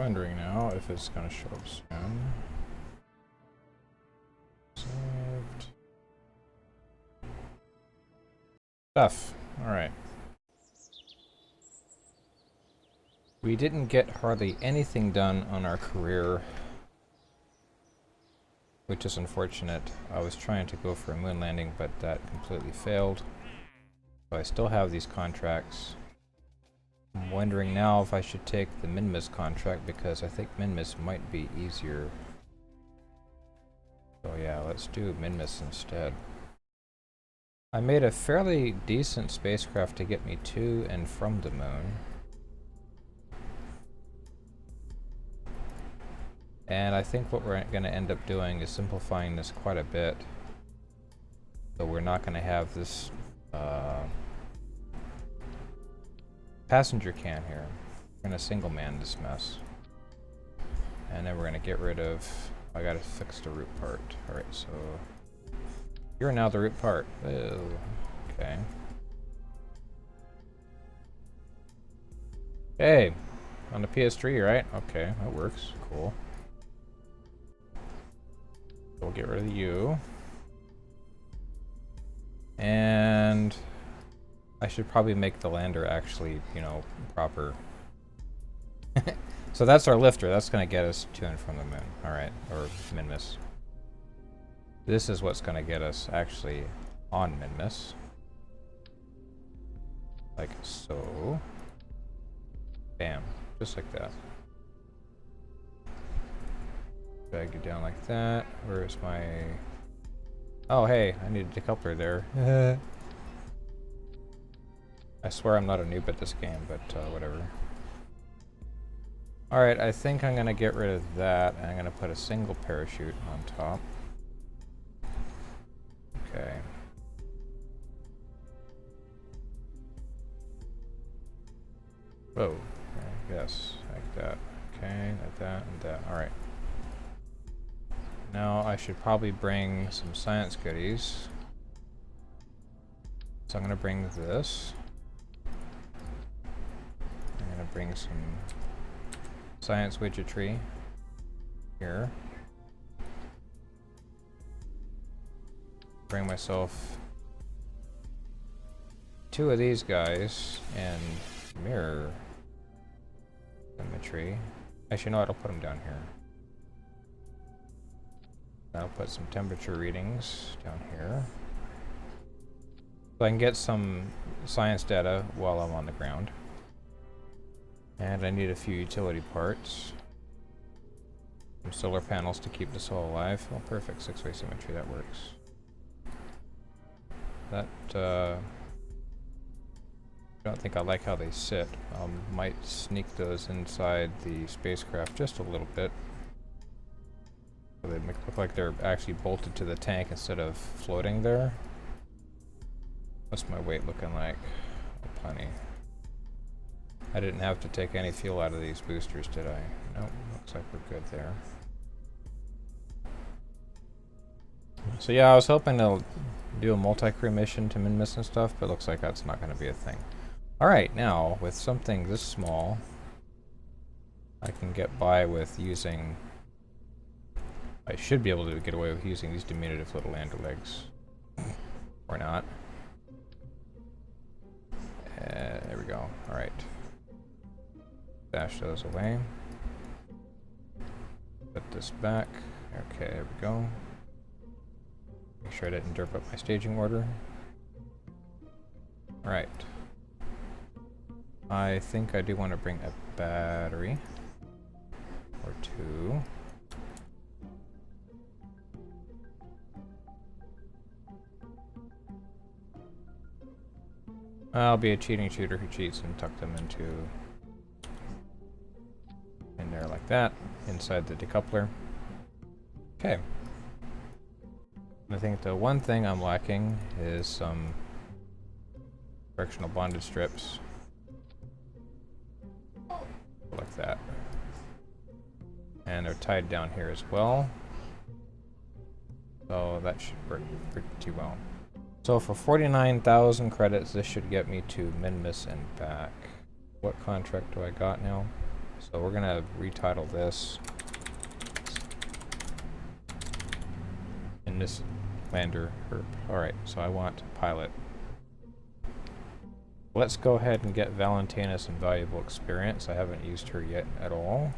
wondering now if it's going to show up soon. Saved. Stuff. Alright. We didn't get hardly anything done on our career, which is unfortunate. I was trying to go for a moon landing, but that completely failed. So I still have these contracts. I'm wondering now if I should take the Minmus contract, because I think Minmus might be easier. So yeah, let's do Minmus instead. I made a fairly decent spacecraft to get me to and from the moon. And I think what we're going to end up doing is simplifying this quite a bit. So we're not going to have this passenger can here. We're going to single man this mess. And then we're going to get rid of... I got to fix the root part. Alright, so... You're now the root part. Oh, okay. Hey! On the PS3, right? Okay, that works. Cool. We'll get rid of you. And I should probably make the lander actually, you know, proper. So that's our lifter. That's going to get us to and from the moon. Alright, or Minmus. This is what's going to get us actually on Minmus. Like so. Bam. Just like that. Drag you down like that. Where's my... Oh, hey, I need a decoupler there. I swear I'm not a noob at this game, but whatever. Alright, I think I'm going to get rid of that, and I'm going to put a single parachute on top. Okay. Whoa. Yes, like that. Okay, like that, and that. Alright. Now I should probably bring some science goodies. So I'm going to bring this. I'm going to bring some science widgetry here. Bring myself 2 of these guys and mirror symmetry. Actually, no, I'll put them down here. I'll put some temperature readings down here. So I can get some science data while I'm on the ground. And I need a few utility parts. Some solar panels to keep this all alive. Oh, perfect. 6-way symmetry, that works. That, I don't think I like how they sit. Might sneak those inside the spacecraft just a little bit. So they look like they're actually bolted to the tank instead of floating there. What's my weight looking like? Oh, plenty. I didn't have to take any fuel out of these boosters, did I? Nope, looks like we're good there. So yeah, I was hoping to do a multi-crew mission to Minmus and stuff, but looks like that's not going to be a thing. Alright, now, with something this small, I can get by with using... I should be able to get away with using these diminutive little lander legs. Or not. There we go. Alright. Dash those away. Put this back. Okay, there we go. Make sure I didn't derp up my staging order. Alright. I think I do want to bring a battery. Or 2. I'll be a cheating shooter who cheats and tuck them into in there like that, inside the decoupler. Okay. I think the one thing I'm lacking is some frictional bonded strips. Like that. And they're tied down here as well. So that should work pretty well. So for 49,000 credits, this should get me to Minmus and back. What contract do I got now? So we're gonna retitle this in this lander herp. Alright, so I want pilot. Let's go ahead and get Valentina some valuable experience. I haven't used her yet at all.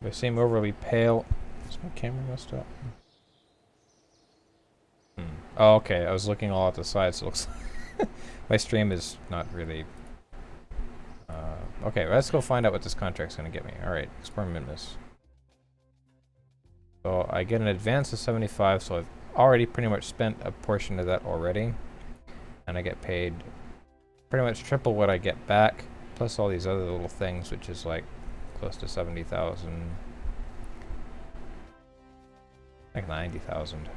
They seem overly pale. Is my camera messed up? Oh, okay. I was looking all at the sides. So it looks like my stream is not really... okay, let's go find out what this contract's going to get me. Alright, explore Minmus. So I get an advance of 75, so I've already pretty much spent a portion of that already. And I get paid pretty much triple what I get back, plus all these other little things, which is like close to 70,000. Like 90,000.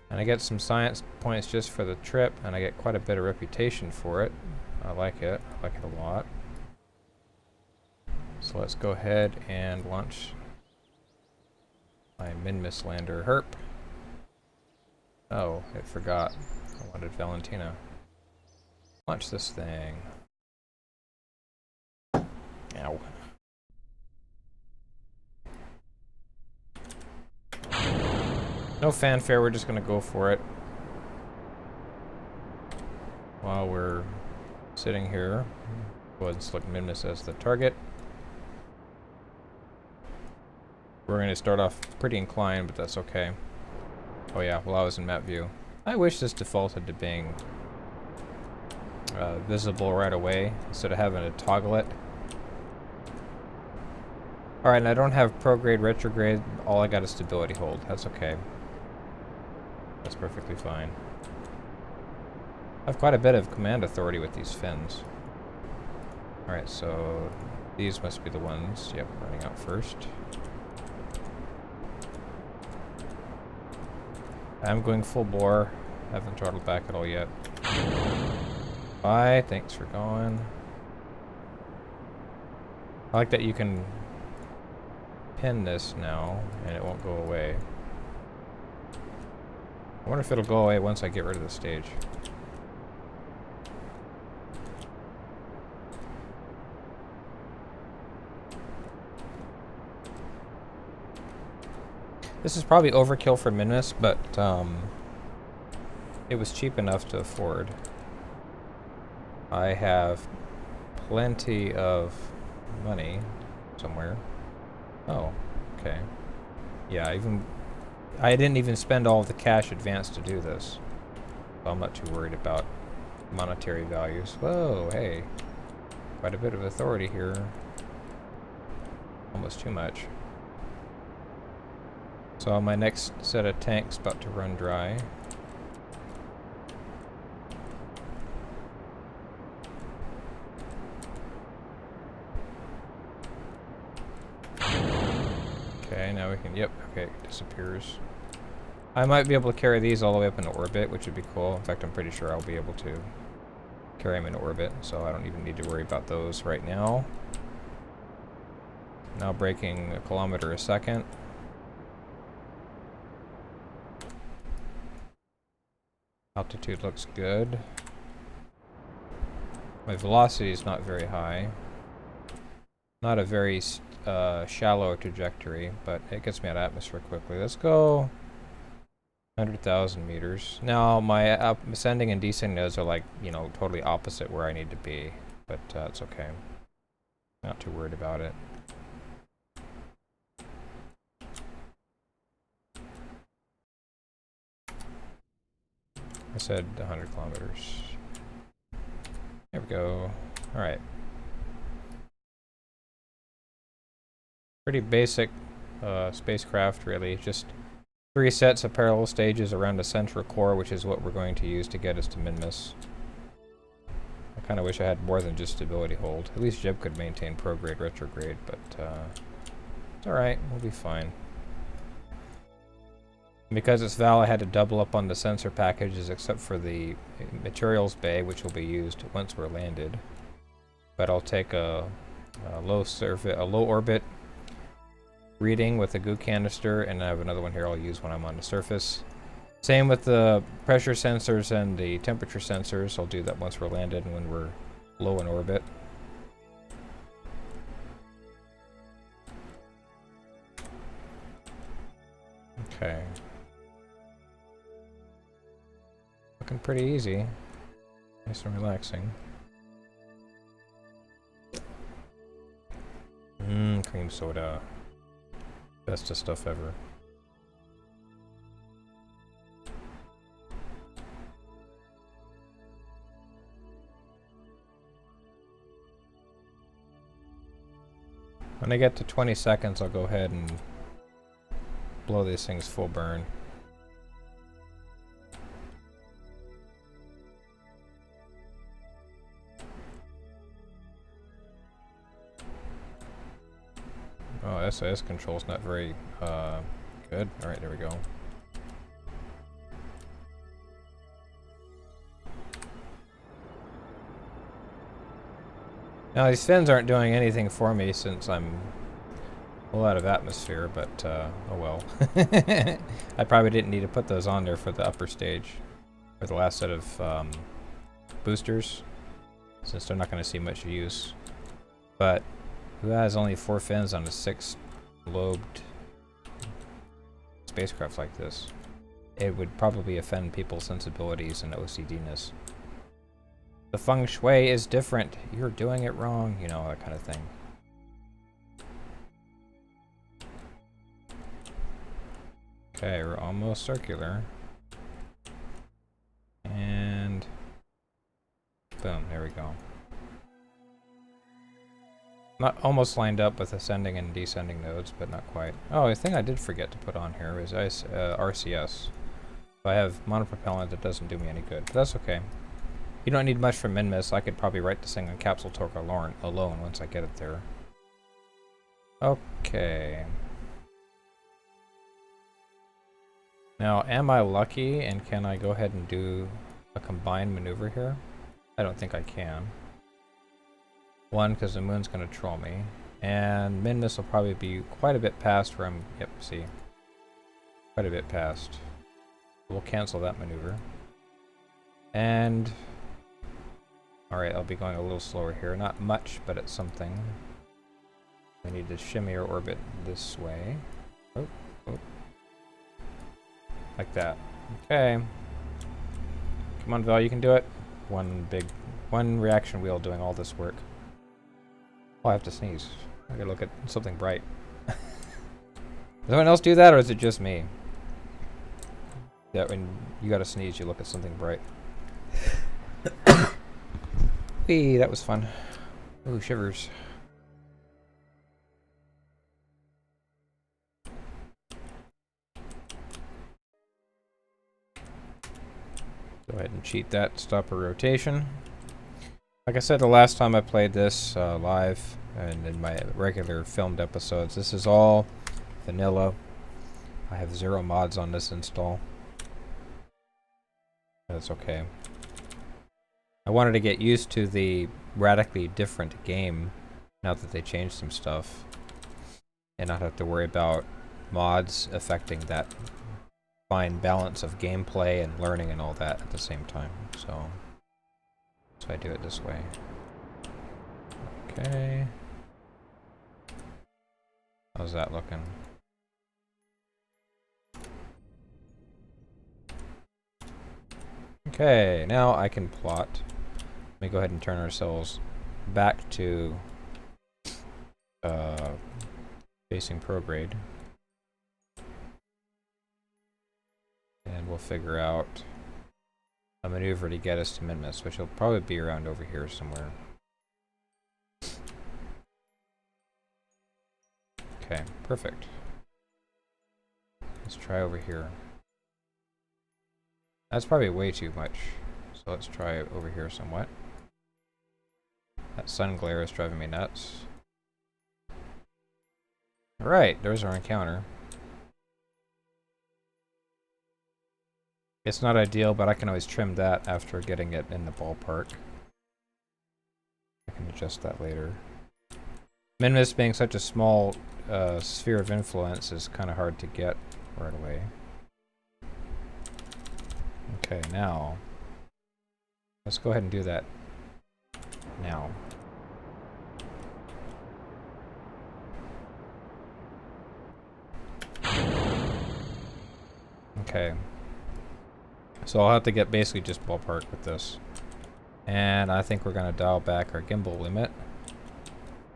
And I get some science points just for the trip, and I get quite a bit of reputation for it. I like it. I like it a lot. So let's go ahead and launch my Minmus lander herp. Oh, it forgot. I wanted Valentina. Launch this thing. Ow. No fanfare, we're just gonna go for it. While we're sitting here, go ahead and select Minmus as the target. We're gonna start off pretty inclined, but that's okay. Oh yeah, well I was in map view. I wish this defaulted to being visible right away, instead of having to toggle it. Alright, and I don't have prograde, retrograde, all I got is stability hold. That's okay. That's perfectly fine. I have quite a bit of command authority with these fins. Alright, so these must be the ones, yep, running out first. I'm going full bore. Haven't throttled back at all yet. Bye, thanks for going. I like that you can pin this now and it won't go away. I wonder if it'll go away once I get rid of the stage. This is probably overkill for Minmus, but it was cheap enough to afford. I have plenty of money somewhere. Oh, okay. Yeah, I didn't even spend all of the cash advance to do this. So I'm not too worried about monetary values. Whoa, hey. Quite a bit of authority here. Almost too much. So my next set of tanks about to run dry. Okay, now we can, yep, okay, it disappears. I might be able to carry these all the way up into orbit, which would be cool. In fact, I'm pretty sure I'll be able to carry them in orbit, so I don't even need to worry about those right now. Now braking 1 kilometer a second. Altitude looks good. My velocity is not very high. Not a very shallow trajectory, but it gets me out of atmosphere quickly. Let's go 100,000 meters. Now, my ascending and descending nodes are like, you know, totally opposite where I need to be, but it's okay. Not too worried about it. I said 100 kilometers. There we go. Alright. Pretty basic spacecraft, really. Just 3 sets of parallel stages around a central core, which is what we're going to use to get us to Minmus. I kind of wish I had more than just stability hold. At least Jib could maintain prograde, retrograde, but it's alright. We'll be fine. Because it's Val, I had to double up on the sensor packages except for the materials bay, which will be used once we're landed. But I'll take a low orbit reading with a goo canister, and I have another one here I'll use when I'm on the surface. Same with the pressure sensors and the temperature sensors. I'll do that once we're landed and when we're low in orbit. Okay. Looking pretty easy. Nice and relaxing. Cream soda. Bestest stuff ever. When I get to 20 seconds, I'll go ahead and blow these things full burn. Oh, SAS control's not very good. Alright, there we go. Now these fins aren't doing anything for me since I'm a lot of atmosphere, but oh well. I probably didn't need to put those on there for the upper stage, for the last set of boosters, since they're not going to see much use. But who has only 4 fins on a 6-lobed spacecraft like this? It would probably offend people's sensibilities and OCD-ness. The feng shui is different. You're doing it wrong. You know, that kind of thing. Okay, we're almost circular. And boom, there we go. Not almost lined up with ascending and descending nodes, but not quite. Oh, a thing I did forget to put on here is RCS. If I have monopropellant, that doesn't do me any good, but that's okay. You don't need much from Minmus. I could probably write this thing on capsule torque alone once I get it there. Okay. Now, am I lucky and can I go ahead and do a combined maneuver here? I don't think I can. One, because the moon's going to troll me. And Minmus will probably be quite a bit past where I'm... Yep, see. Quite a bit past. We'll cancel that maneuver. And... Alright, I'll be going a little slower here. Not much, but it's something. We need to shimmy our orbit this way. Oh, oh. Like that. Okay. Come on, Val, you can do it. One reaction wheel doing all this work. Oh, I have to sneeze. I gotta look at something bright. Does anyone else do that, or is it just me? Yeah, when you gotta sneeze, you look at something bright. Whee, that was fun. Ooh, shivers. Go ahead and cheat that, stop a rotation. Like I said the last time I played this live and in my regular filmed episodes, this is all vanilla. I have 0 mods on this install. That's okay. I wanted to get used to the radically different game now that they changed some stuff and not have to worry about mods affecting that fine balance of gameplay and learning and all that at the same time. So I do it this way. Okay. How's that looking? Okay, now I can plot. Let me go ahead and turn ourselves back to facing prograde. And we'll figure out a maneuver to get us to Minmus, which will probably be around over here somewhere. Okay, perfect. Let's try over here. That's probably way too much. So let's try it over here somewhat. That sun glare is driving me nuts. Alright, there's our encounter. It's not ideal, but I can always trim that after getting it in the ballpark. I can adjust that later. Minmus being such a small sphere of influence is kind of hard to get right away. Okay, now let's go ahead and do that now. Okay. So I'll have to get basically just ballpark with this. And I think we're going to dial back our gimbal limit,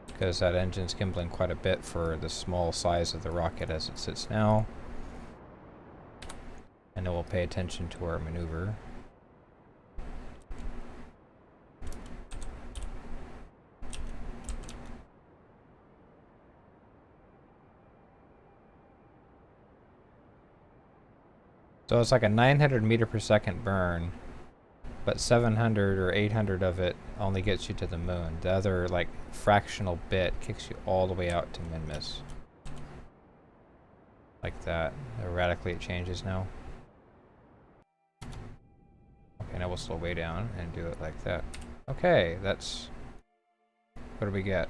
because that engine's gimbling quite a bit for the small size of the rocket as it sits now. And then we'll pay attention to our maneuver. So it's like a 900 meter per second burn, but 700 or 800 of it only gets you to the moon. The other, like, fractional bit kicks you all the way out to Minmus. Like that. Radically it changes now. Okay, now we'll slow way down and do it like that. Okay, that's... What do we get?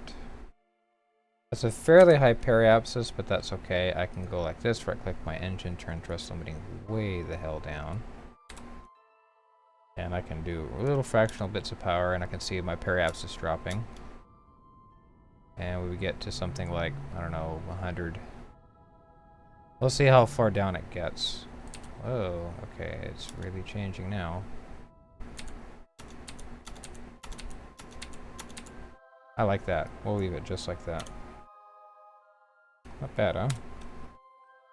That's a fairly high periapsis, but that's okay. I can go like this, right-click my engine, turn thrust limiting way the hell down. And I can do little fractional bits of power, and I can see my periapsis dropping. And we get to something like, I don't know, 100. We'll see how far down it gets. Oh, okay, it's really changing now. I like that. We'll leave it just like that. Not bad, huh?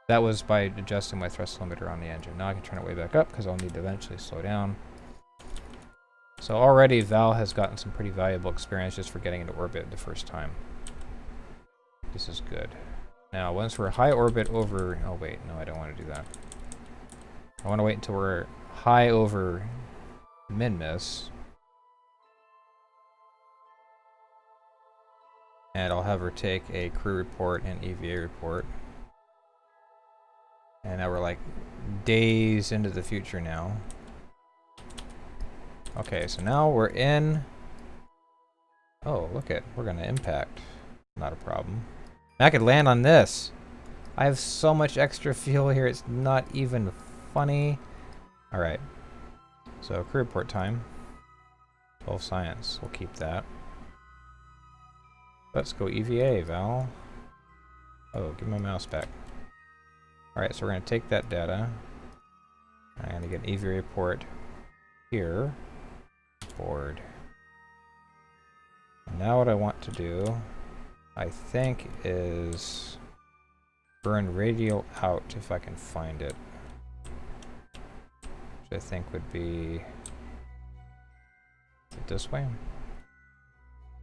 That was by adjusting my thrust limiter on the engine. Now I can turn it way back up because I'll need to eventually slow down. So already Val has gotten some pretty valuable experience just for getting into orbit the first time. This is good. Now once we're high orbit over... Oh wait, no, I don't want to do that. I want to wait until we're high over Minmus. And I'll have her take a crew report and EVA report. And now we're like days into the future now. Okay, so now we're in... Oh, look it. We're going to impact. Not a problem. I could land on this. I have so much extra fuel here, it's not even funny. Alright. So, crew report time. 12 science. We'll keep that. Let's go EVA, Val. Oh, give my mouse back. Alright, so we're going to take that data. I'm going to get an EVA report here. Board. Now what I want to do, I think, is burn radial out if I can find it. Which I think would be... Is it this way?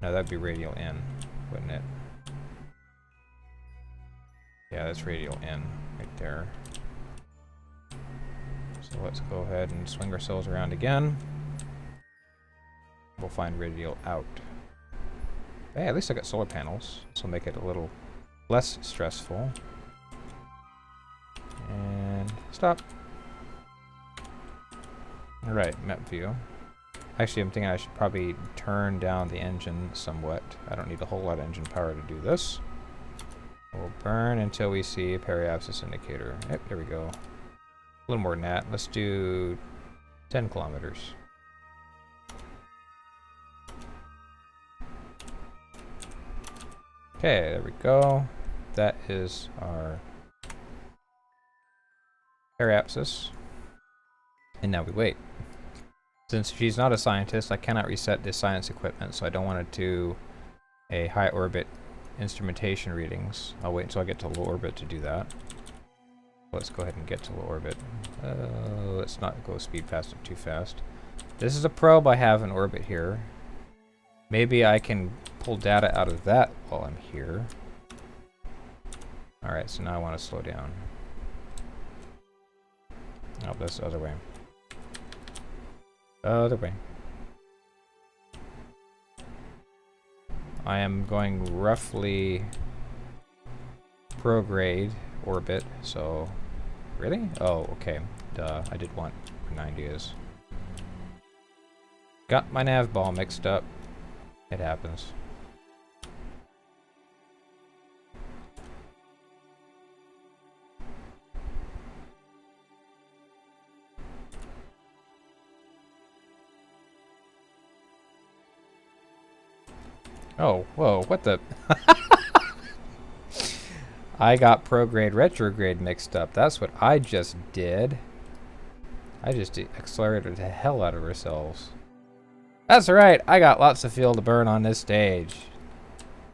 No, that'd be radial in, wouldn't it? Yeah, that's radial in right there. So let's go ahead and swing ourselves around again. We'll find radial out. Hey, at least I got solar panels. This will make it a little less stressful. And stop. Alright, map view. Actually, I'm thinking I should probably turn down the engine somewhat. I don't need a whole lot of engine power to do this. We'll burn until we see a periapsis indicator. Yep, there we go. A little more than that. Let's do 10 kilometers. Okay, there we go. That is our periapsis. And now we wait. Since she's not a scientist, I cannot reset the science equipment, so I don't want to do a high orbit instrumentation readings. I'll wait until I get to low orbit to do that. Let's go ahead and get to low orbit. Let's not go speed past it too fast. This is a probe I have in orbit here. Maybe I can pull data out of that while I'm here. Alright, so now I want to slow down. Oh, that's the other way. Other way. I am going roughly prograde orbit, so... Really? Oh, okay. Duh, I did want where 90 is. Got my nav ball mixed up. It happens. Oh, whoa, what the? I got prograde retrograde mixed up. That's what I just did. I just accelerated the hell out of ourselves. That's alright, I got lots of fuel to burn on this stage.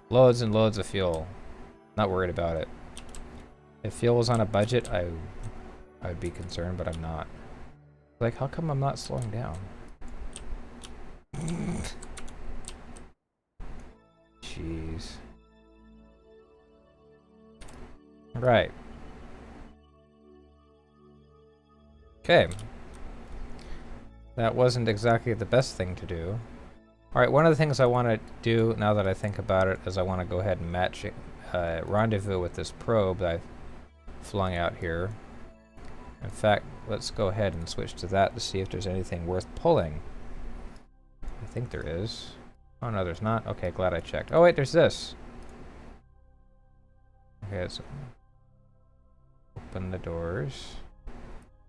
Loads and loads of fuel. Not worried about it. If fuel was on a budget, I'd be concerned, but I'm not. Like, how come I'm not slowing down? Jeez. Right. Okay. That wasn't exactly the best thing to do. Alright, one of the things I want to do, now that I think about it, is I want to go ahead and match it, rendezvous with this probe that I've flung out here. In fact, let's go ahead and switch to that to see if there's anything worth pulling. I think there is. Oh no, there's not. Okay, glad I checked. Oh wait, there's this. Okay, let's open the doors.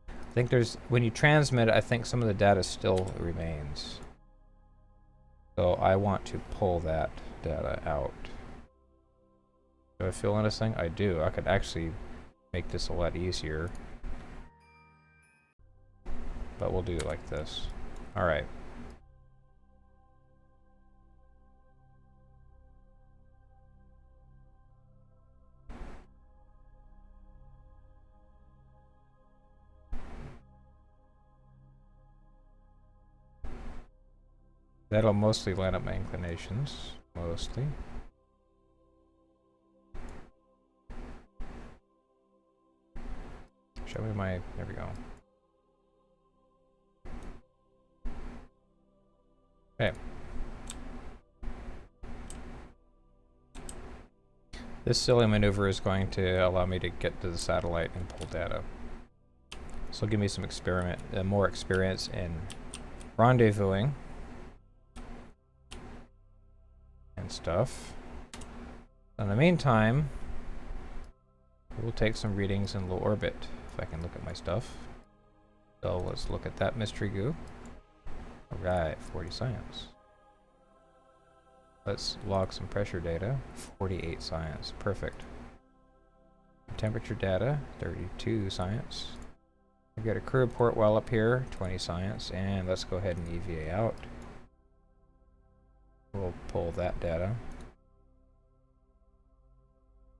I think there's, when you transmit, I think some of the data still remains. So I want to pull that data out. Do I feel anything? I do. I could actually make this a lot easier. But we'll do it like this. Alright. That'll mostly line up my inclinations. Mostly. Show me my... There we go. Okay. This silly maneuver is going to allow me to get to the satellite and pull data. So give me some more experience in rendezvousing and stuff. In the meantime, we'll take some readings in low orbit, if I can look at my stuff. So let's look at that mystery goo. Alright, 40 science. Let's log some pressure data. 48 science. Perfect. Temperature data, 32 science. We got a crew report while up here, 20 science. And let's go ahead and EVA out. We'll pull that data.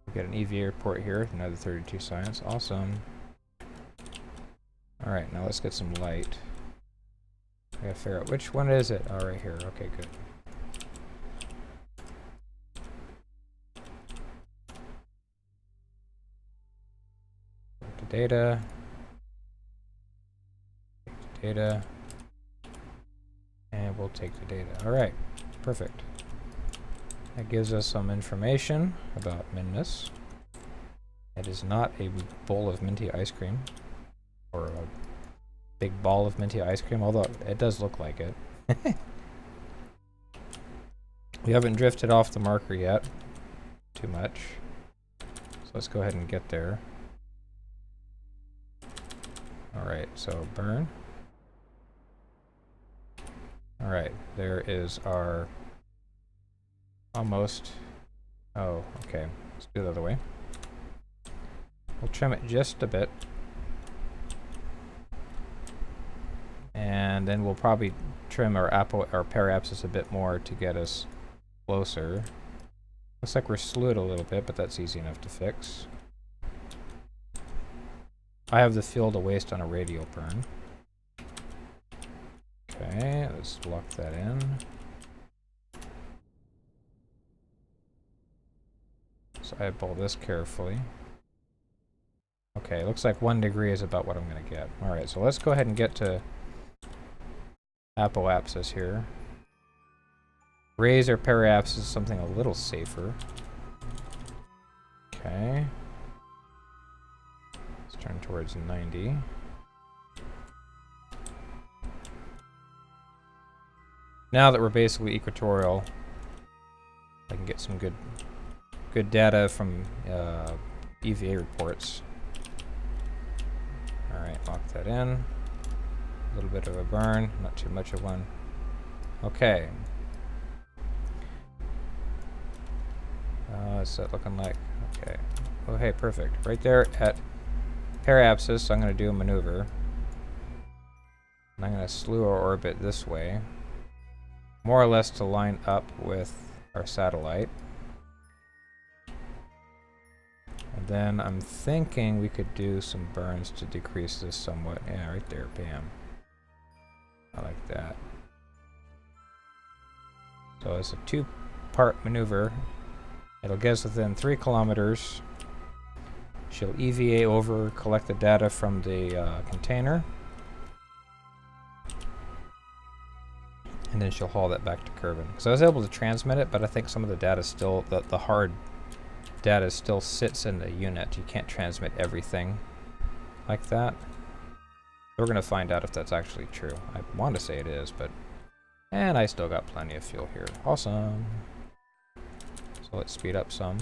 We got an EVA report here, another 32 science. Awesome. Alright, now let's get some light. I gotta figure out which one is it. Oh, right here. Okay, good. The data. Take the data. And we'll take the data. Alright, perfect. That gives us some information about Minmus. It is not a bowl of minty ice cream. Or a big ball of minty ice cream, although it does look like it. We haven't drifted off the marker yet too much. So let's go ahead and get there. Alright, so burn. Alright, there is our almost... Oh, okay. Let's do it the other way. We'll trim it just a bit. And then we'll probably trim our periapsis a bit more to get us closer. Looks like we're slewed a little bit, but that's easy enough to fix. I have the fuel to waste on a radial burn. Okay, let's lock that in. So I pull this carefully. Okay, looks like 1 degree is about what I'm going to get. Alright, so let's go ahead and get to apoapsis here. Raise our periapsis something a little safer. Okay. Let's turn towards 90. Now that we're basically equatorial, I can get some good data from EVA reports. Alright, lock that in. A little bit of a burn, not too much of one. Okay. What's that looking like? Okay. Oh, hey, perfect. Right there at paraapsis, so I'm going to do a maneuver. And I'm going to slew our orbit this way. More or less to line up with our satellite. And then I'm thinking we could do some burns to decrease this somewhat. Yeah, right there, bam. I like that. So it's a two-part maneuver. It'll get us within 3 kilometers. She'll EVA over, collect the data from the container. And then she'll haul that back to Kerbin. Because I was able to transmit it, but I think some of the data still, the hard data still sits in the unit. You can't transmit everything like that. We're going to find out if that's actually true. I want to say it is, but... And I still got plenty of fuel here. Awesome. So let's speed up some.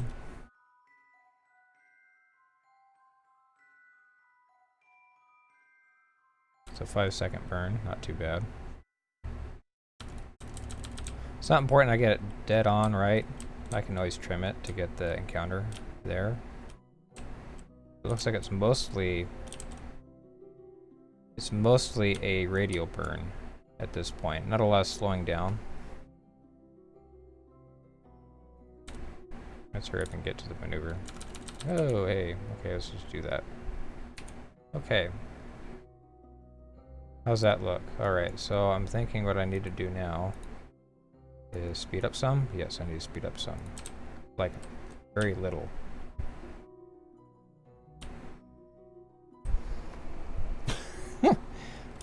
It's a 5-second burn, not too bad. It's not important I get it dead on, right? I can always trim it to get the encounter there. It looks like it's mostly a radial burn at this point. Not a lot of slowing down. Let's hurry up and get to the maneuver. Oh, hey. Okay, let's just do that. Okay. How's that look? Alright, so I'm thinking what I need to do now is speed up some. Yes, I need to speed up some. Like, very little.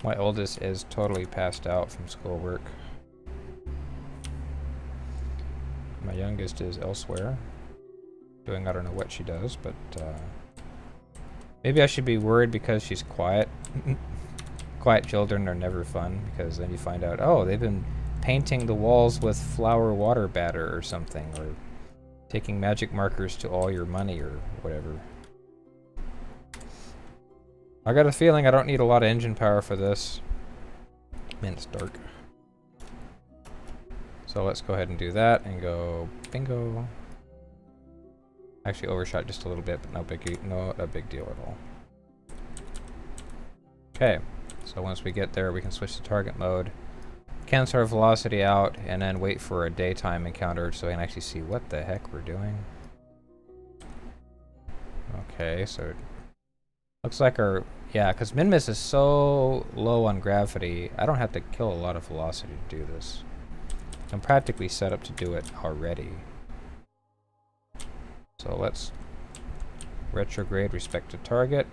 My oldest is totally passed out from schoolwork. My youngest is elsewhere. Doing I don't know what she does, but maybe I should be worried because she's quiet. Quiet children are never fun, because then you find out, oh, they've been painting the walls with flower water batter or something, or taking magic markers to all your money or whatever. I got a feeling I don't need a lot of engine power for this. Man, it's dark. So let's go ahead and do that and go bingo. Actually overshot just a little bit, but not a big deal at all. Okay, so once we get there, we can switch to target mode, cancel our velocity out, and then wait for a daytime encounter so we can actually see what the heck we're doing. Okay, so looks like our, yeah, because Minmus is so low on gravity, I don't have to kill a lot of velocity to do this. I'm practically set up to do it already. So let's retrograde respect to target.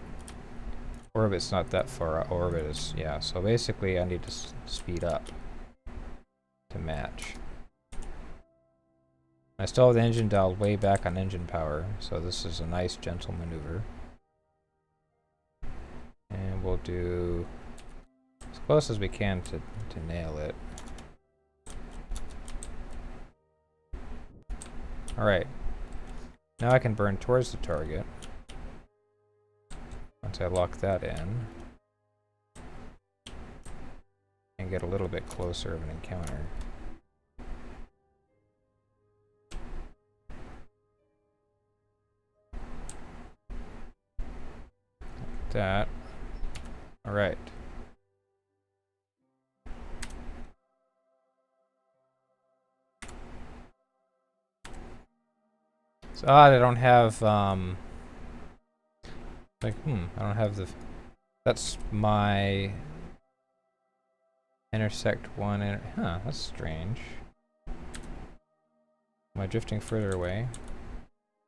Orbit's not that far out. Orbit is, yeah, so basically I need to speed up to match. I still have the engine dialed way back on engine power, so this is a nice gentle maneuver. And we'll do as close as we can to nail it. Alright. Now I can burn towards the target. Once I lock that in. And get a little bit closer of an encounter. Like that. Alright. It's odd I don't have, I don't have the, that's my intersect one, that's strange. Am I drifting further away?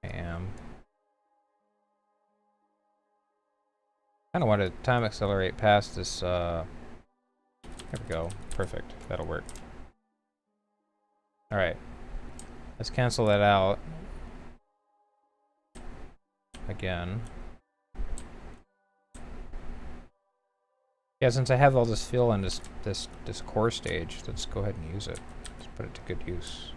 I am. Kinda want to time accelerate past this, there we go, perfect, that'll work. Alright, let's cancel that out. Again. Yeah, since I have all this fuel in this core stage, let's go ahead and use it. Let's put it to good use.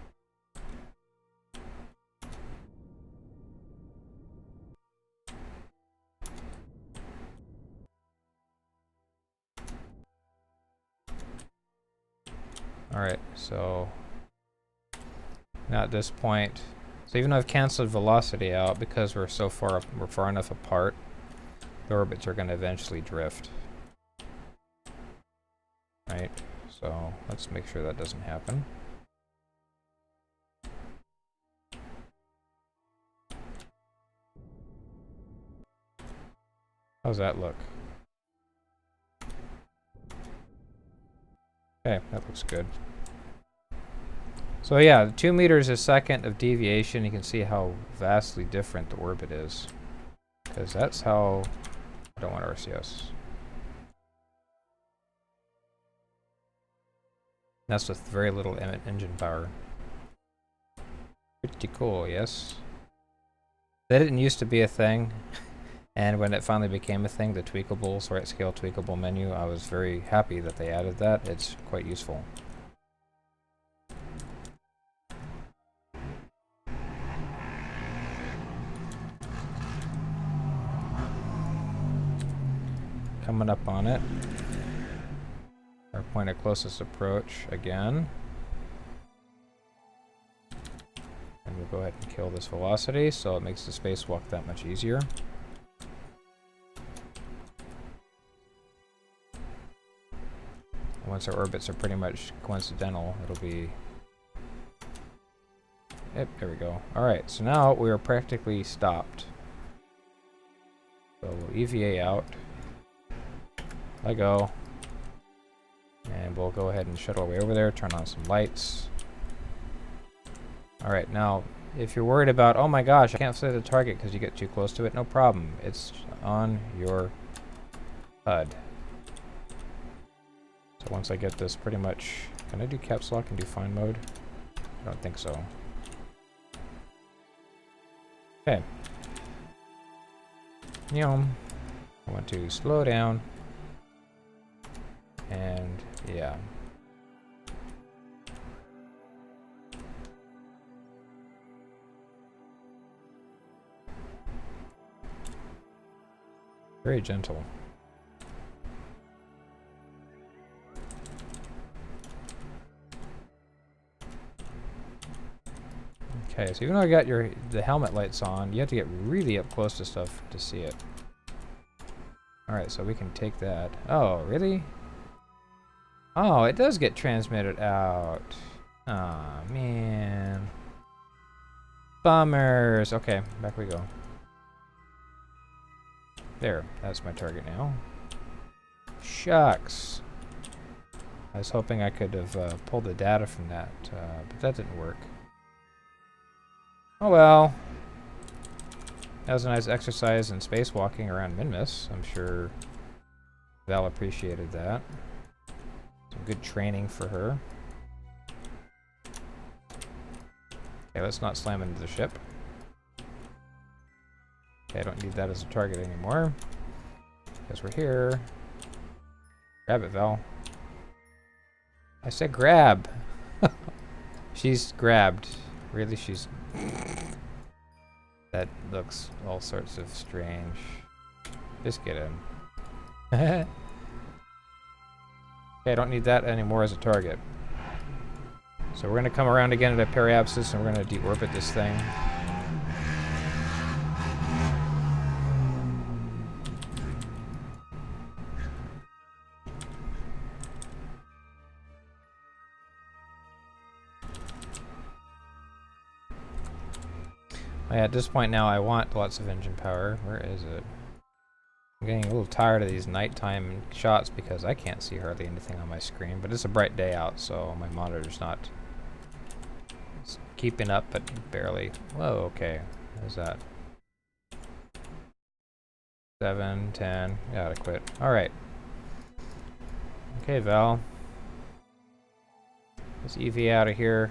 Alright, so now at this point, So even though I've canceled velocity out, because we're far enough apart, the orbits are going to eventually drift. Right? So let's make sure that doesn't happen. How's that look? Okay, that looks good. So yeah, 2 meters a second of deviation, you can see how vastly different the orbit is. Because that's how... I don't want RCS. That's with very little engine power. Pretty cool, yes? That didn't used to be a thing. And when it finally became a thing, the tweakable, right scale tweakable menu, I was very happy that they added that. It's quite useful. Coming up on it. Our point of closest approach again. And we'll go ahead and kill this velocity, so it makes the spacewalk that much easier. Once our orbits are pretty much coincidental, it'll be... Yep, there we go. Alright, so now we are practically stopped. So we'll EVA out. Let go. And we'll go ahead and shuttle our way over there, turn on some lights. Alright, now, if you're worried about, oh my gosh, I can't see the target because you get too close to it, no problem. It's on your HUD. So once I get this pretty much... Can I do caps lock and do fine mode? I don't think so. Okay. I want to slow down. And yeah. Very gentle. Okay, so even though I got the helmet lights on, you have to get really up close to stuff to see it. Alright, so we can take that. Oh, really? Oh, it does get transmitted out. Aw, man. Bummers. Okay, back we go. There, that's my target now. Shucks. I was hoping I could have pulled the data from that, but that didn't work. Oh well. That was a nice exercise in spacewalking around Minmus. I'm sure Val appreciated that. Some good training for her. Okay, let's not slam into the ship. Okay, I don't need that as a target anymore. Because we're here. Grab it, Val. I said grab. She's grabbed. Really, she's... That looks all sorts of strange. Just get in. Okay, I don't need that anymore as a target. So we're going to come around again at a periapsis and we're going to deorbit this thing. Yeah, at this point now I want lots of engine power. Where is it? I'm getting a little tired of these nighttime shots because I can't see hardly anything on my screen, but it's a bright day out, so my monitor's not keeping up, but barely. Whoa, okay. There's that. 7, 10. Gotta quit. Alright. Okay, Val. Let's EV out of here.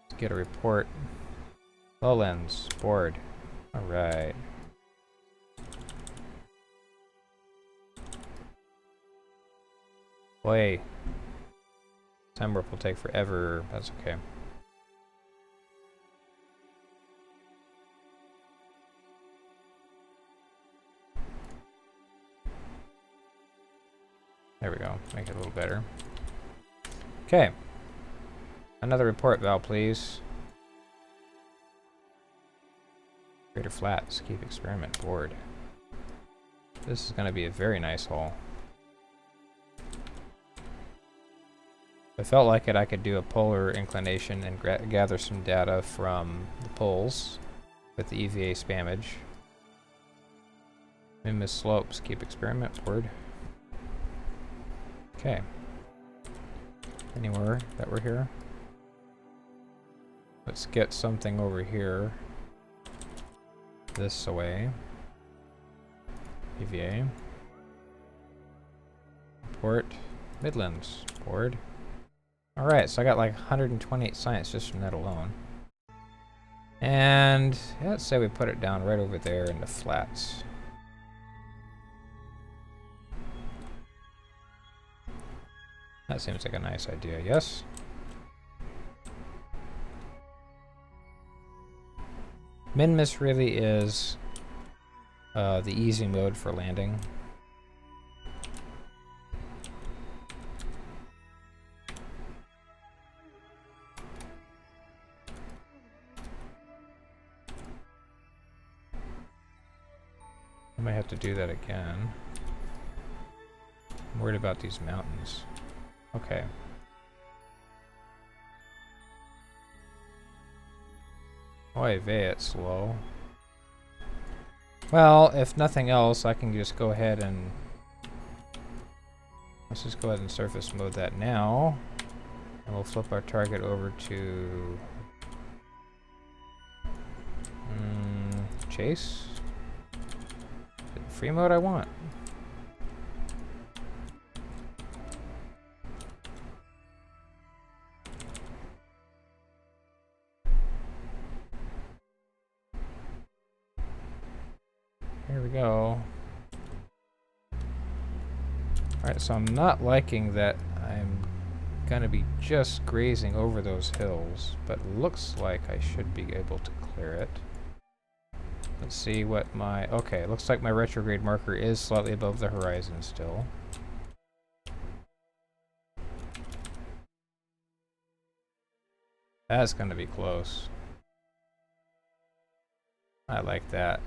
Let's get a report. Low lens, board. Alright. Boy. Time warp will take forever. That's okay. There we go. Make it a little better. Okay. Another report, Val, please. Crater flats. Keep experiment board. This is going to be a very nice hole. If I felt like it, I could do a polar inclination and gather some data from the poles with the EVA spammage. Minmus slopes. Keep experiment board. Okay. Anywhere that we're here. Let's get something over here. This away. EVA. Port. Midlands. Board. Alright, so I got like 128 science just from that alone. And yeah, let's say we put it down right over there in the flats. That seems like a nice idea, yes? Minmus really is the easy mode for landing. I might have to do that again. I'm worried about these mountains. Okay. Oy vey, it's slow. Well, if nothing else, I can just go ahead and... Let's just go ahead and surface mode that now. And we'll flip our target over to... Chase? Is it free mode I want? Here we go. Alright, so I'm not liking that I'm gonna be just grazing over those hills, but looks like I should be able to clear it. Let's see what my... Okay, looks like my retrograde marker is slightly above the horizon still. That's gonna be close. I like that.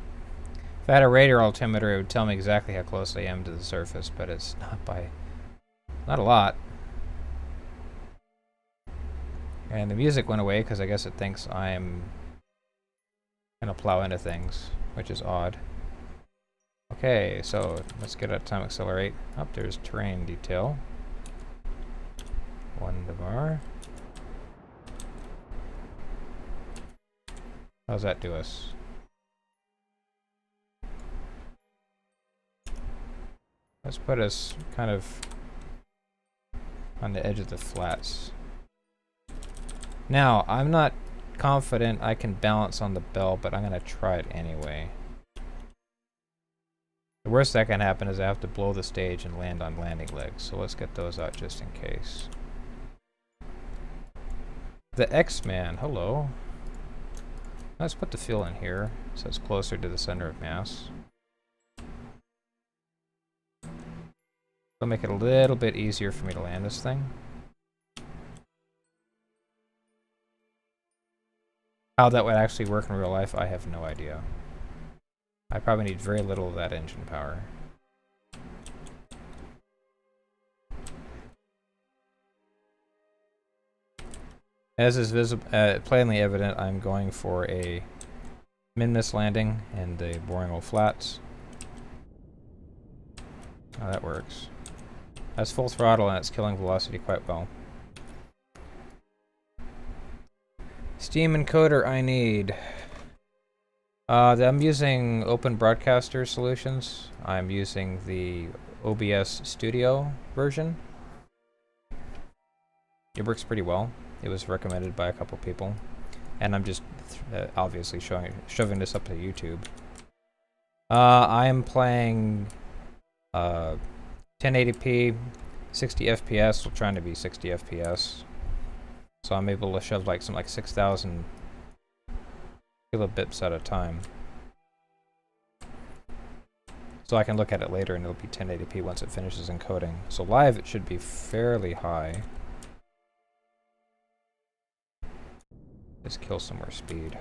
If I had a radar altimeter, it would tell me exactly how close I am to the surface, but it's not by... not a lot. And the music went away because I guess it thinks I'm gonna plow into things, which is odd. Okay, so let's get a time accelerate. Oh, there's terrain detail. 1 bar. How's that do us? Let's put us kind of on the edge of the flats. Now, I'm not confident I can balance on the bell, but I'm going to try it anyway. The worst that can happen is I have to blow the stage and land on landing legs, so let's get those out just in case. The X-Man, hello. Let's put the fuel in here, so it's closer to the center of mass. It'll make it a little bit easier for me to land this thing. How that would actually work in real life, I have no idea. I probably need very little of that engine power. As is plainly evident, I'm going for a Minmus landing and the boring old flats. Oh, that works. That's full throttle and it's killing velocity quite well. Steam encoder I need. I'm using Open Broadcaster Solutions. I'm using the OBS Studio version. It works pretty well. It was recommended by a couple people. And I'm just obviously shoving this up to YouTube. I am playing 1080p, 60 FPS, well, trying to be 60 FPS. So I'm able to shove like some 6,000 kilobits at a time. So I can look at it later and it'll be 1080p once it finishes encoding. So live it should be fairly high. Just kill some more speed.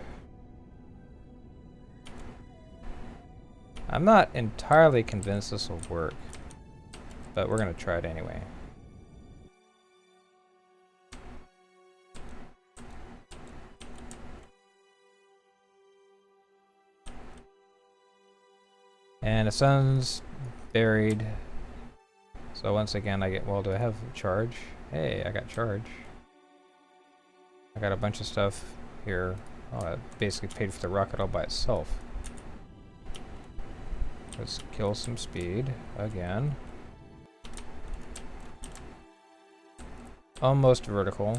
I'm not entirely convinced this will work, but we're gonna try it anyway. And the sun's buried. So once again I get, well, do I have charge? Hey, I got charge. I got a bunch of stuff here. Oh, that basically paid for the rocket all by itself. Let's kill some speed again. Almost vertical.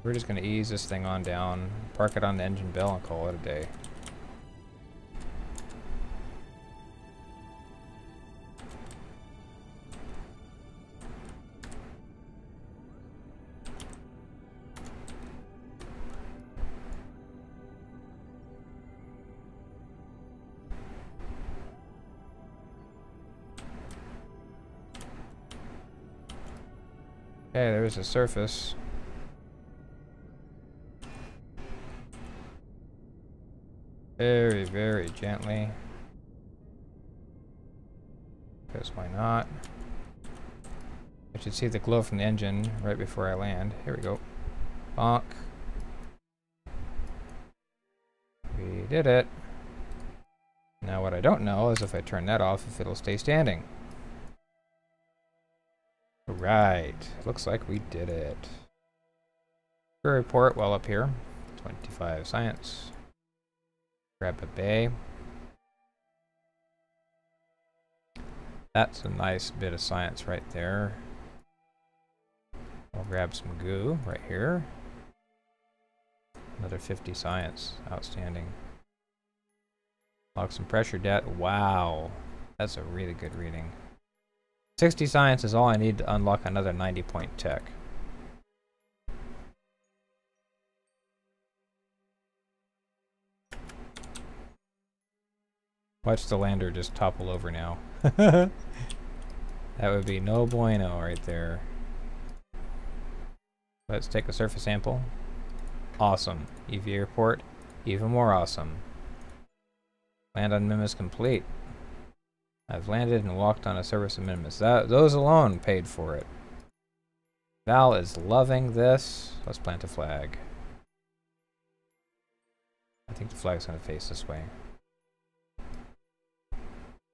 We're just going to ease this thing on down, park it on the engine bell, and call it a day. Okay, there's a surface. Very, very gently. Because why not? I should see the glow from the engine right before I land. Here we go. Bonk. We did it. Now what I don't know is if I turn that off, if it'll stay standing. Right. Looks like we did it. Crew report well up here. 25 science. Grab a bay. That's a nice bit of science right there. I'll grab some goo right here. Another 50 science. Outstanding. Lock some pressure debt. Wow. That's a really good reading. 60 science is all I need to unlock another 90-point tech. Watch the lander just topple over now. That would be no bueno right there. Let's take a surface sample. Awesome. EVA report. Even more awesome. Land on Minmus complete. I've landed and walked on a surface of Minmus. Those alone paid for it. Val is loving this. Let's plant a flag. I think the flag's going to face this way.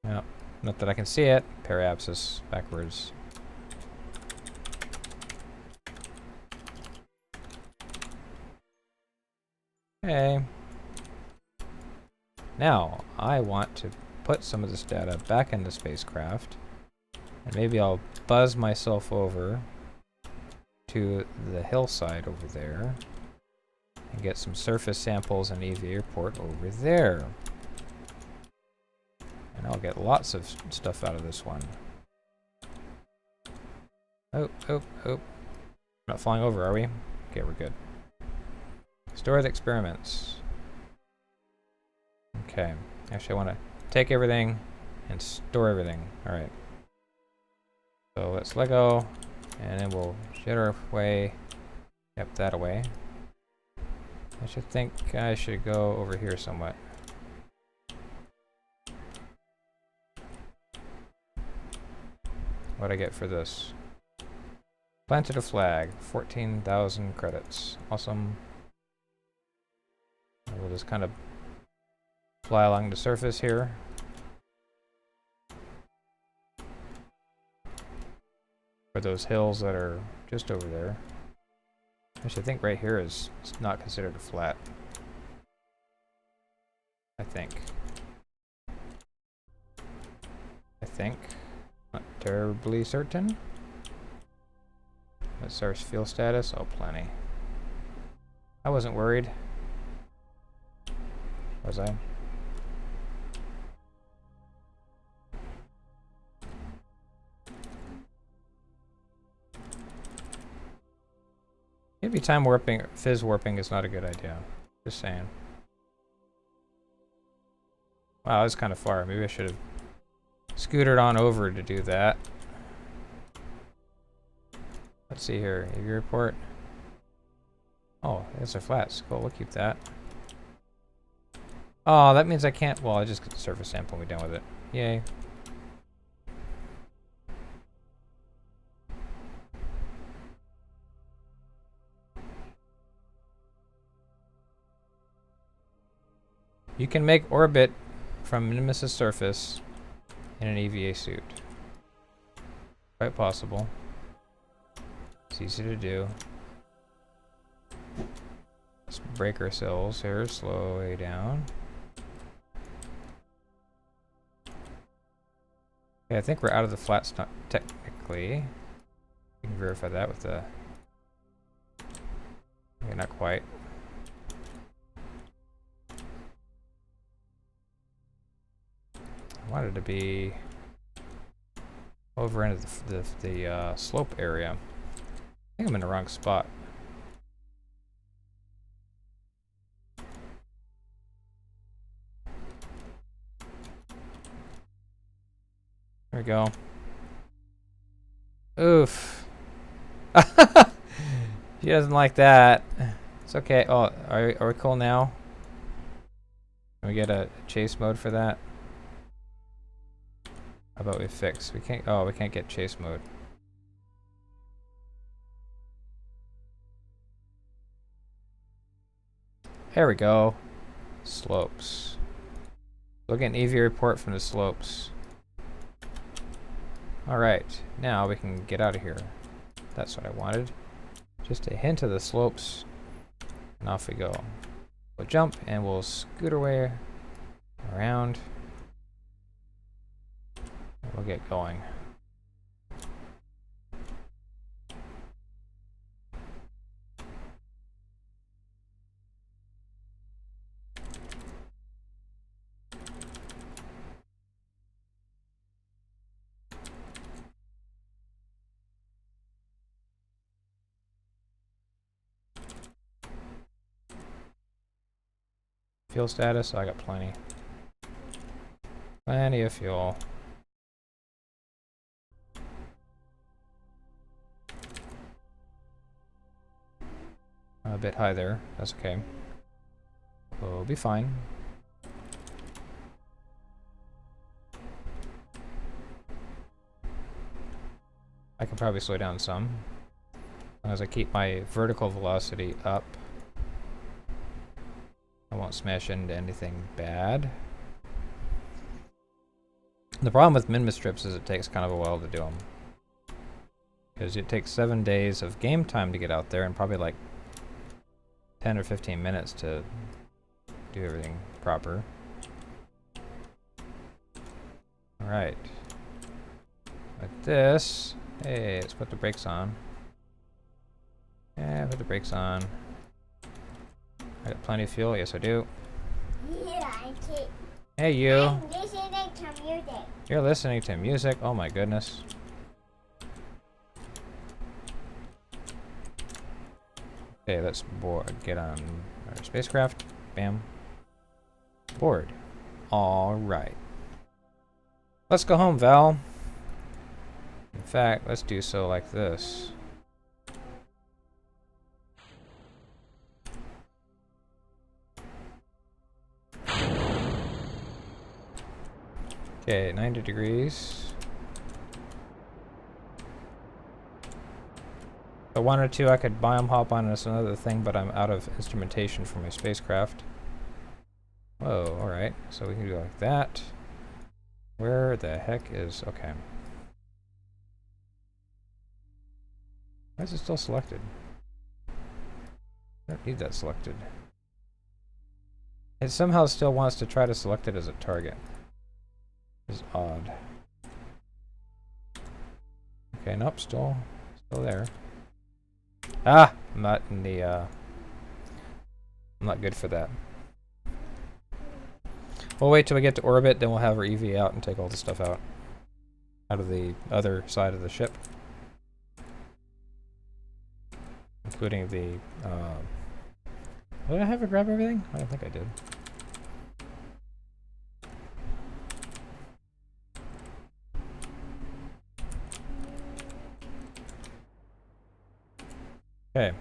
Yep. Not that I can see it. Periapsis. Backwards. Okay. Now, I want to put some of this data back in the spacecraft. And maybe I'll buzz myself over to the hillside over there. And get some surface samples and EVA report over there. And I'll get lots of stuff out of this one. Oh. Not flying over, are we? Okay, we're good. Store the experiments. Okay. Actually, I want to take everything and store everything. Alright. So let's let go. And then we'll jet our way. Yep, that away. I should think I should go over here somewhat. What'd I get for this? Planted a flag. 14,000 credits. Awesome. We'll just kind of fly along the surface here. For those hills that are just over there. Actually, I think right here is not considered a flat. I think. Not terribly certain. What's our fuel status? Oh, plenty. I wasn't worried. Was I? Maybe time warping, fizz warping is not a good idea. Just saying. Wow, that's kind of far. Maybe I should have scootered on over to do that. Let's see here. EV report. Oh, those are flats. Cool, we'll keep that. Oh, that means I can't... Well, I just get the surface sample and we're done with it. Yay. You can make orbit from Minmus' surface in an EVA suit. Quite possible. It's easy to do. Let's break ourselves here, slow way down. Okay, I think we're out of the flats technically. You can verify that with the... Okay, not quite. I wanted to be over into the slope area. I think I'm in the wrong spot. There we go. Oof. She doesn't like that. It's okay. Oh, are we cool now? Can we get a chase mode for that? How about we fix? We can't. Oh, we can't get chase mode. There we go. Slopes. Look at an EV report from the slopes. Alright, now we can get out of here. That's what I wanted. Just a hint of the slopes. And off we go. We'll jump and we'll scoot our way around. And we'll get going. Fuel status, I got plenty. Plenty of fuel. A bit high there, that's okay. We'll be fine. I can probably slow down some. As long as I keep my vertical velocity up. I won't smash into anything bad. The problem with Minmus strips is it takes kind of a while to do them. Because it takes 7 days of game time to get out there and probably like 10 or 15 minutes to do everything proper. Alright. Like this. Hey, let's put the brakes on. Yeah, put the brakes on. I got plenty of fuel. Yes, I do. Yeah, I can. Hey, you. I'm listening to music. You're listening to music? Oh my goodness. Okay, let's get on our spacecraft. Bam. Board. Alright. Let's go home, Val. In fact, let's do so like this. Okay, 90 degrees. If I wanted to, I could biome hop on this another thing, but I'm out of instrumentation for my spacecraft. Whoa, alright. So we can do like that. Where the heck is... Okay. Why is it still selected? I don't need that selected. It somehow still wants to try to select it as a target. Is odd. Okay, nope, still there. Ah! I'm not in the, I'm not good for that. We'll wait till we get to orbit, then we'll have our EV out and take all the stuff out of the other side of the ship. Including the, did I have her grab everything? I don't think I did. Okay.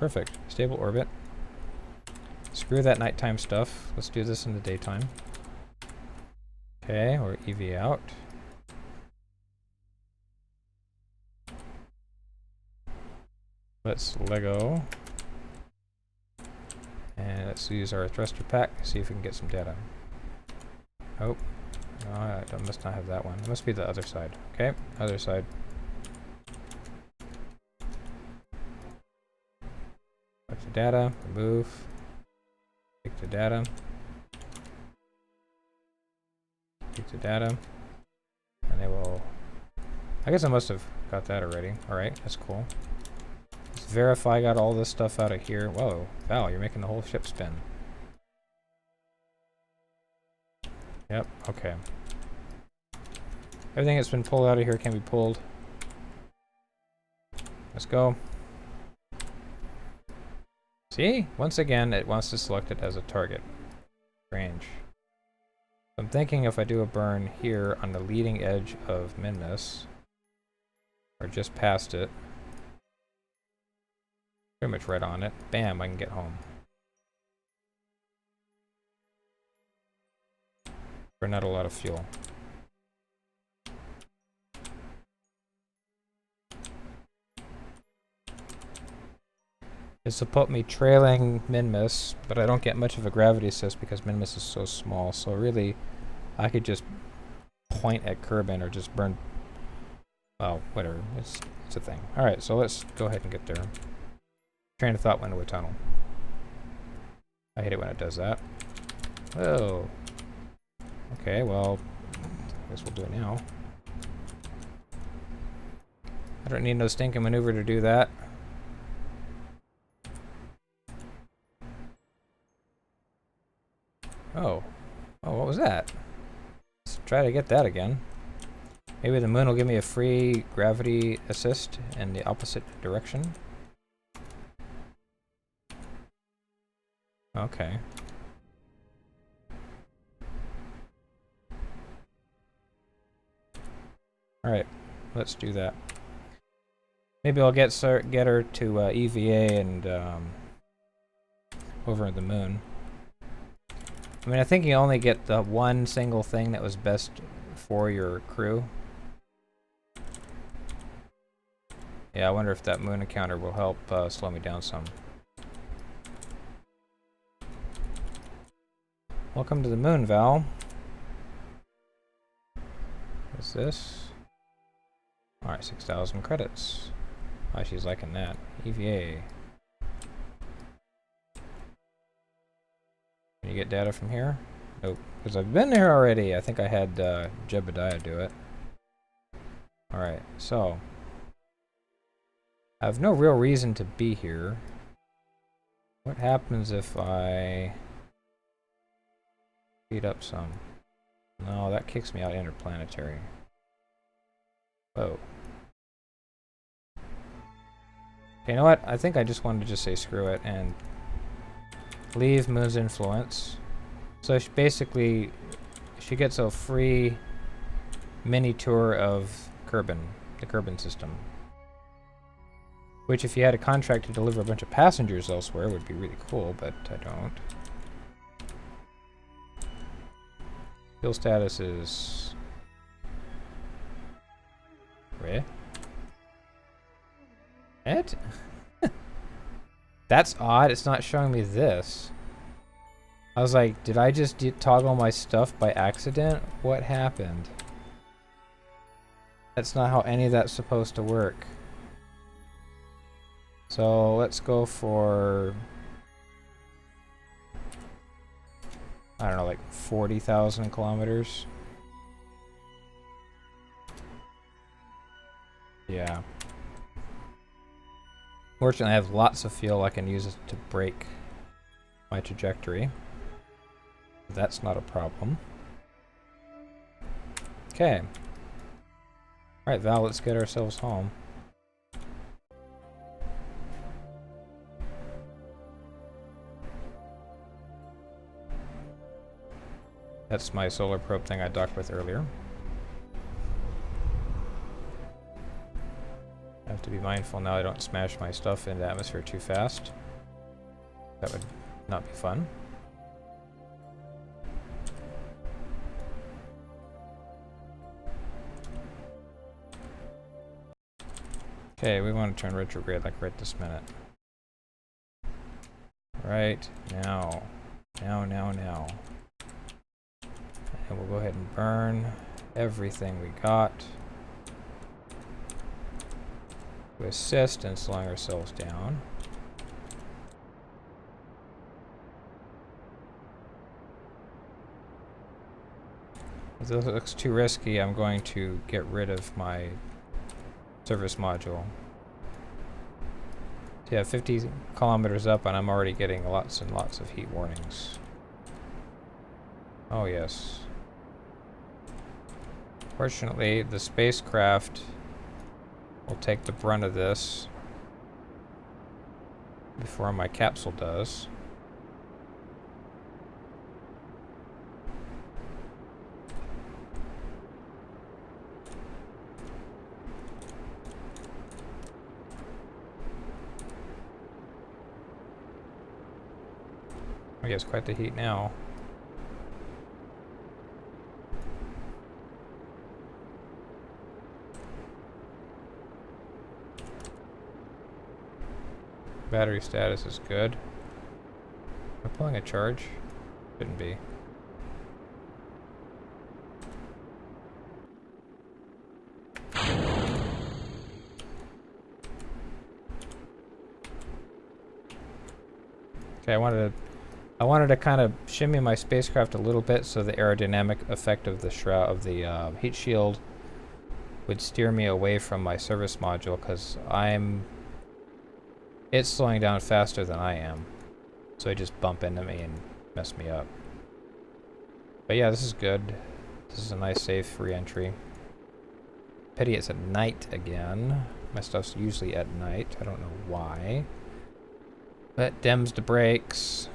Perfect. Stable orbit. Screw that nighttime stuff. Let's do this in the daytime. Okay, we're EV out. Let's Lego. And let's use our thruster pack, see if we can get some data. Oh, no, I must not have that one. It must be the other side. Okay, other side. Select the data, remove, take the data, take the data, and they will... I guess I must have got that already. Alright, that's cool. Let's verify I got all this stuff out of here. Whoa, Val, you're making the whole ship spin. Yep, okay. Everything that's been pulled out of here can be pulled. Let's go. See? Once again, it wants to select it as a target. Strange. I'm thinking if I do a burn here on the leading edge of Minmus, or just past it, pretty much right on it, bam, I can get home. Burn out a lot of fuel. This will put me trailing Minmus, but I don't get much of a gravity assist because Minmus is so small. So really, I could just point at Kerbin or just burn. Well, whatever. It's a thing. All right, so let's go ahead and get there. Train of thought went into a tunnel. I hate it when it does that. Oh. Okay, well, I guess we'll do it now. I don't need no stinking maneuver to do that. Oh. Oh, what was that? Let's try to get that again. Maybe the moon will give me a free gravity assist in the opposite direction. Okay. Alright, let's do that. Maybe I'll get her to EVA and over the moon. I mean, I think you only get the one single thing that was best for your crew. Yeah, I wonder if that moon encounter will help slow me down some. Welcome to the moon, Val. What's this? Alright, 6,000 credits. Oh, she's liking that. EVA. Can you get data from here? Nope. Because I've been there already. I think I had Jebediah do it. Alright, so. I have no real reason to be here. What happens if I speed up some? No, that kicks me out interplanetary. Oh. Okay, you know what? I think I just wanted to just say screw it and leave Moon's influence. So she basically, she gets a free mini tour of Kerbin, the Kerbin system. Which if you had a contract to deliver a bunch of passengers elsewhere would be really cool, but I don't. Fuel status is... Where? What? That's odd, it's not showing me this. I was like, did I just toggle my stuff by accident? What happened? That's not how any of that's supposed to work. So let's go for, I don't know, like 40,000 kilometers. Yeah. Fortunately, I have lots of fuel I can use it to brake my trajectory. That's not a problem. Okay. Alright, Val, let's get ourselves home. That's my solar probe thing I docked with earlier. I have to be mindful now I don't smash my stuff into the atmosphere too fast. That would not be fun. Okay, we want to turn retrograde like right this minute. Right now. Now. And we'll go ahead and burn everything we got. To assist in slowing ourselves down. If this looks too risky, I'm going to get rid of my service module. So yeah, 50 kilometers up and I'm already getting lots and lots of heat warnings. Oh yes. Fortunately, the spacecraft will take the brunt of this before my capsule does. I guess quite the heat now. Battery status is good. Am I pulling a charge? Shouldn't be. Okay, I wanted to kind of shimmy my spacecraft a little bit so the aerodynamic effect of the shroud of the heat shield would steer me away from my service module, because it's slowing down faster than I am, so it just bump into me and mess me up. But yeah, this is good. This is a nice safe re-entry. Pity it's at night again. My stuff's usually at night. I don't know why. But dems the brakes.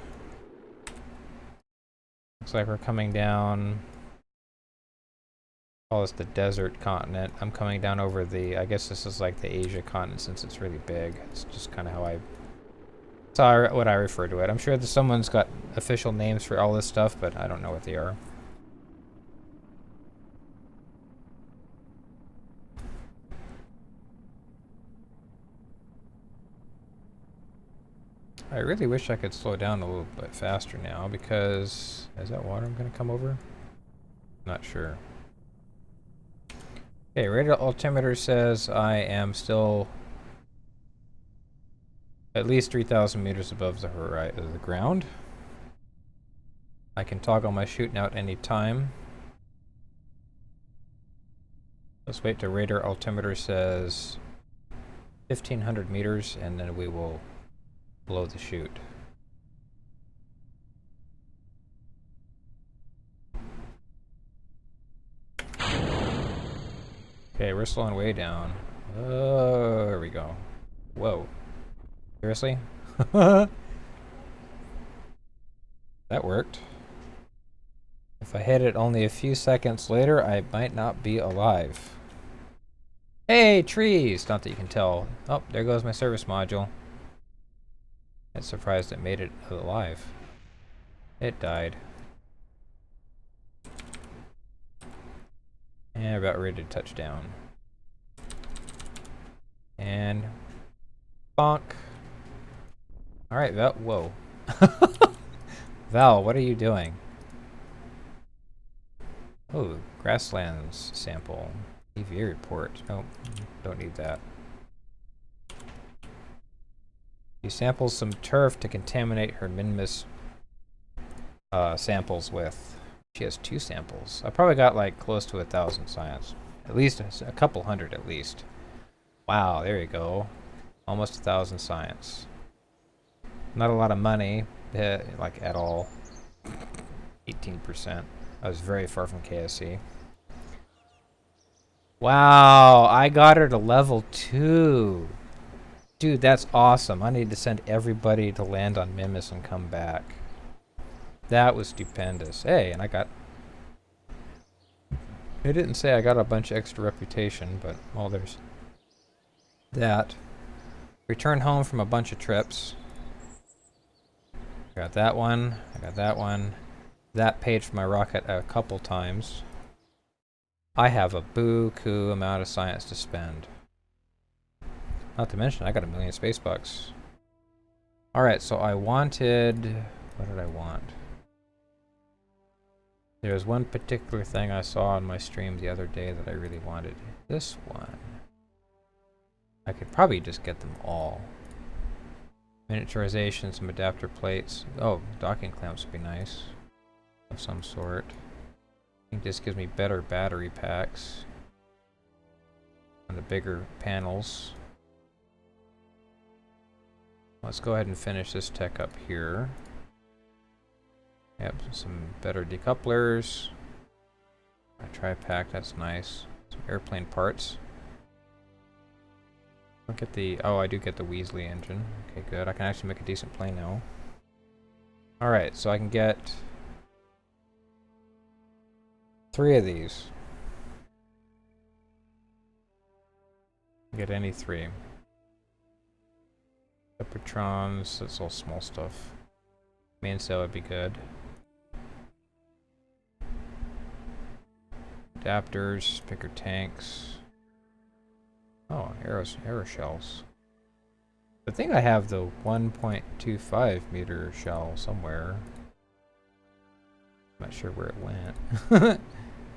Looks like we're coming down. Call this the desert continent. I'm coming down over the, I guess this is like the Asia continent since it's really big. It's just kind of how what I refer to it. I'm sure that someone's got official names for all this stuff, but I don't know what they are. I really wish I could slow down a little bit faster now, because is that water I'm going to come over? Not sure. Okay, radar altimeter says I am still at least 3,000 meters above the horizon, the ground. I can toggle my shooting out any time. Let's wait till radar altimeter says 1,500 meters, and then we will blow the chute. Okay, we're slowing way down. Oh, there we go. Whoa. Seriously? That worked. If I hit it only a few seconds later, I might not be alive. Hey, trees! Not that you can tell. Oh, there goes my service module. I'm surprised it made it alive. It died. And about ready to touch down. And bonk. Alright, Val. Whoa. Val, what are you doing? Oh, grasslands sample. EVA report. Nope, don't need that. She samples some turf to contaminate her Minmus samples with. She has 2 samples. I probably got like close to 1,000 science. At least a couple hundred at least. Wow, there you go. Almost 1,000 science. Not a lot of money, like at all. 18%. I was very far from KSC. Wow, I got her to level 2. Dude, that's awesome. I need to send everybody to land on Minmus and come back. That was stupendous. Hey, and I got... It didn't say I got a bunch of extra reputation, but, well, there's that. Return home from a bunch of trips. Got that one. I got that one. That paid for my rocket a couple times. I have a buku amount of science to spend. Not to mention, I got 1,000,000 space bucks. Alright, so I wanted... What did I want? There was one particular thing I saw on my stream the other day that I really wanted. This one. I could probably just get them all. Miniaturization, some adapter plates. Oh, docking clamps would be nice. Of some sort. I think this gives me better battery packs. And the bigger panels. Let's go ahead and finish this tech up here. Yep, some better decouplers. A tri-pack, that's nice. Some airplane parts. I'll get the... Oh, I do get the Weasley engine. Okay, good. I can actually make a decent plane now. Alright, so I can get 3 of these. Get any 3. Peppertrons, that's all small stuff. Mainsail would be good. Adapters, bigger tanks. Oh, arrow shells. I think I have the 1.25 meter shell somewhere. I'm not sure where it went.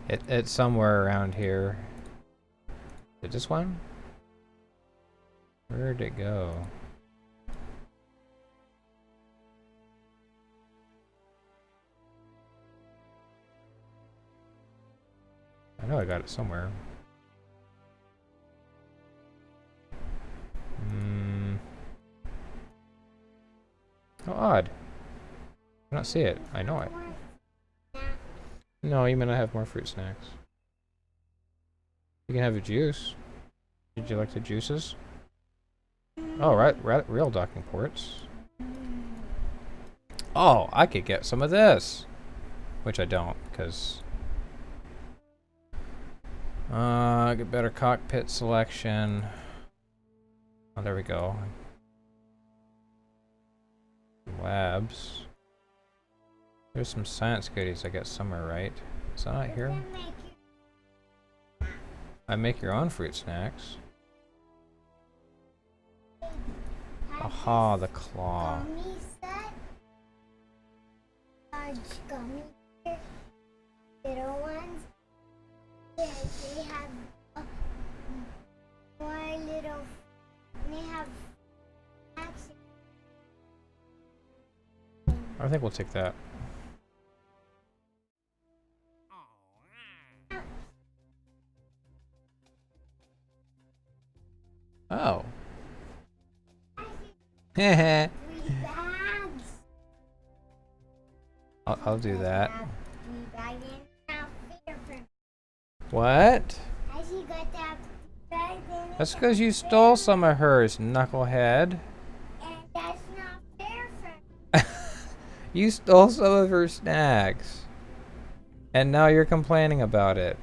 It's somewhere around here. Is it this one? Where'd it go? I know I got it somewhere. How odd. I don't see it. I know it. No, you mean I have more fruit snacks. You can have a juice. Did you like the juices? Oh, right, real docking ports. Oh, I could get some of this. Which I don't, because... get better cockpit selection. Oh, there we go. Labs. There's some science goodies I got somewhere, right? Is that not here? I make your own fruit snacks. Aha, the claw. Large gummy little ones. They have more little. They have. I think we'll take that. Oh. Heh. I'll do that. What? That's because you stole some of hers, knucklehead. And that's not fair for You stole some of her snacks. And now you're complaining about it.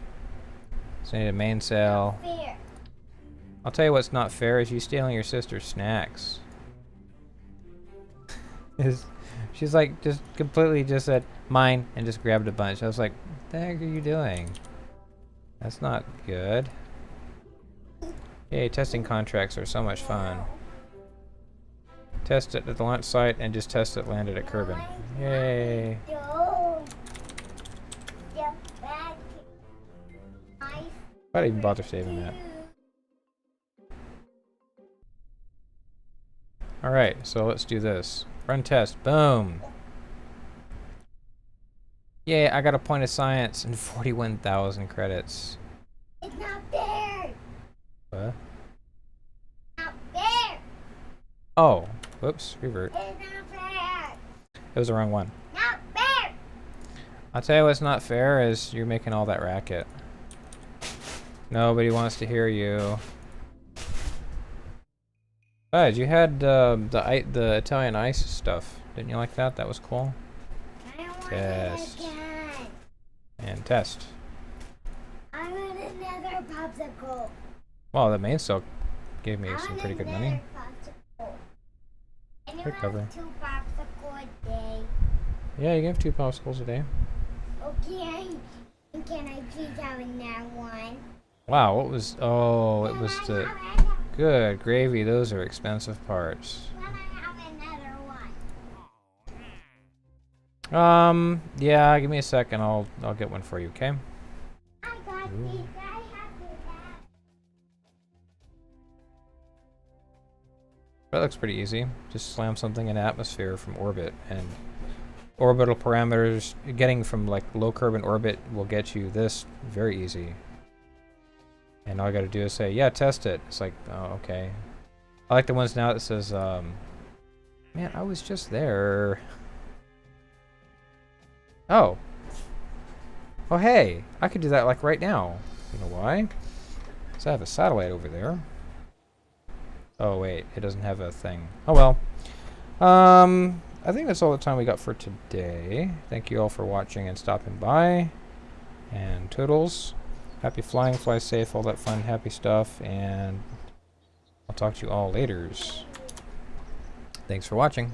So I need a mainsail. fair. I'll tell you what's not fair is you stealing your sister's snacks. She's like just completely just said mine and just grabbed a bunch. I was like, what the heck are you doing? That's not good. Yay, testing contracts are so much fun. Test it at the launch site and just test it landed at Kerbin. Yay. Why'd I even bother saving that? Alright, so let's do this. Run test. Boom. Yay, I got a point of science and 41,000 credits. It's not fair. What? Not fair. Oh, whoops, revert. It's not fair. It was the wrong one. Not fair. I'll tell you what's not fair is you're making all that racket. Nobody wants to hear you. Besides, you had the Italian ice stuff. Didn't you like that? That was cool. I want Test. it again. And test. I want another popsicle. Well, the mainsail gave me some pretty good money. And you Quick cover. have 2 popsicle a day. Yeah, you give 2 popsicles a day. Okay. And can I please have another one? Wow, what was... Oh, it was Can I the... have another- Good gravy, those are expensive parts. Can I have another one? Yeah, give me a second. I'll get one for you, okay? I got Ooh. these. I have to have. That looks pretty easy. Just slam something in atmosphere from orbit, and orbital parameters, getting from like low curve in orbit will get you this very easy. And all I gotta do is say, yeah, test it. It's like, oh, okay. I like the ones now that says, man, I was just there. Oh. Oh, hey, I could do that like right now. You know why? Because I have a satellite over there. Oh, wait, it doesn't have a thing. Oh, well. I think that's all the time we got for today. Thank you all for watching and stopping by. And toodles. Happy flying, fly safe, all that fun, happy stuff. And I'll talk to you all laters. Thanks for watching.